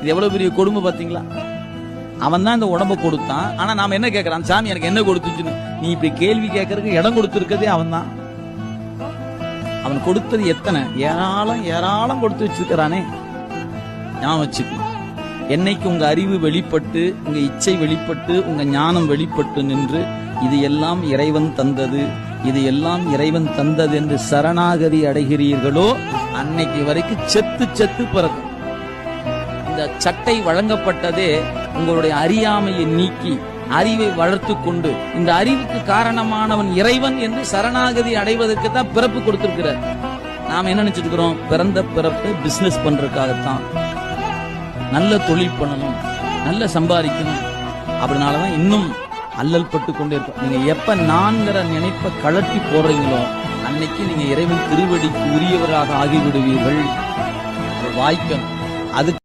இது எவ்வளவு பெரிய கொடுமை பாத்தீங்களா? அவன் தான் இந்த உடம்ப கொடுத்தான். ஆனா நாம என்ன கேட்கறான்? சாமி எனக்கு என்ன கொடுத்துச்சுன்னு. நீ இப்படி கேள்வி கேட்கறதுக்கு இடம் கொடுத்திருக்கதே அவன் தான். அவன் கொடுத்தது எத்தனை ஏராளம் ஏராளம் கொடுத்து வச்சிருக்கிறானே. ஞாபகம் வச்சுக்க. என்னைக்கு உங்க அறிவு வெளிப்பட்டு, உங்க இச்சை வெளிப்பட்டு, உங்க ஞானம் வெளிப்பட்டு நின்று இது எல்லாம் இறைவன் தந்தது, இது எல்லாம் இறைவன் தந்தது என்று சரணாகதி அடைகிறீர்களோ அன்னைக்கு வரைக்கும் செத்து செத்து பிறக்கும். இந்த சட்டை வழங்கப்பட்டதே உங்களுடைய அறியாமையை நீக்கி அறிவை வளர்த்து கொண்டு, இந்த அறிவுக்கு காரணமானவன் இறைவன் என்று சரணாகதி அடைவதற்கு தான் பிறப்பு கொடுத்திருக்கிறார். நாம என்ன நினைச்சிட்டு இருக்கிறோம்? பிறந்த பிறப்பு பிசினஸ் பண்றதுக்காகத்தான், நல்ல தொழில் பண்ணணும், நல்ல சம்பாதிக்கணும். அப்படினாலதான் இன்னும் அல்லல் பட்டு கொண்டே இருக்கும். நீங்க எப்ப நான்கிற நினைப்ப கலட்டி போடுறீங்களோ அன்னைக்கு நீங்க இறைவன் திருவடிக்கு உரியவராக ஆகிவிடுவீர்கள். வாய்க்கணும். அதுக்கு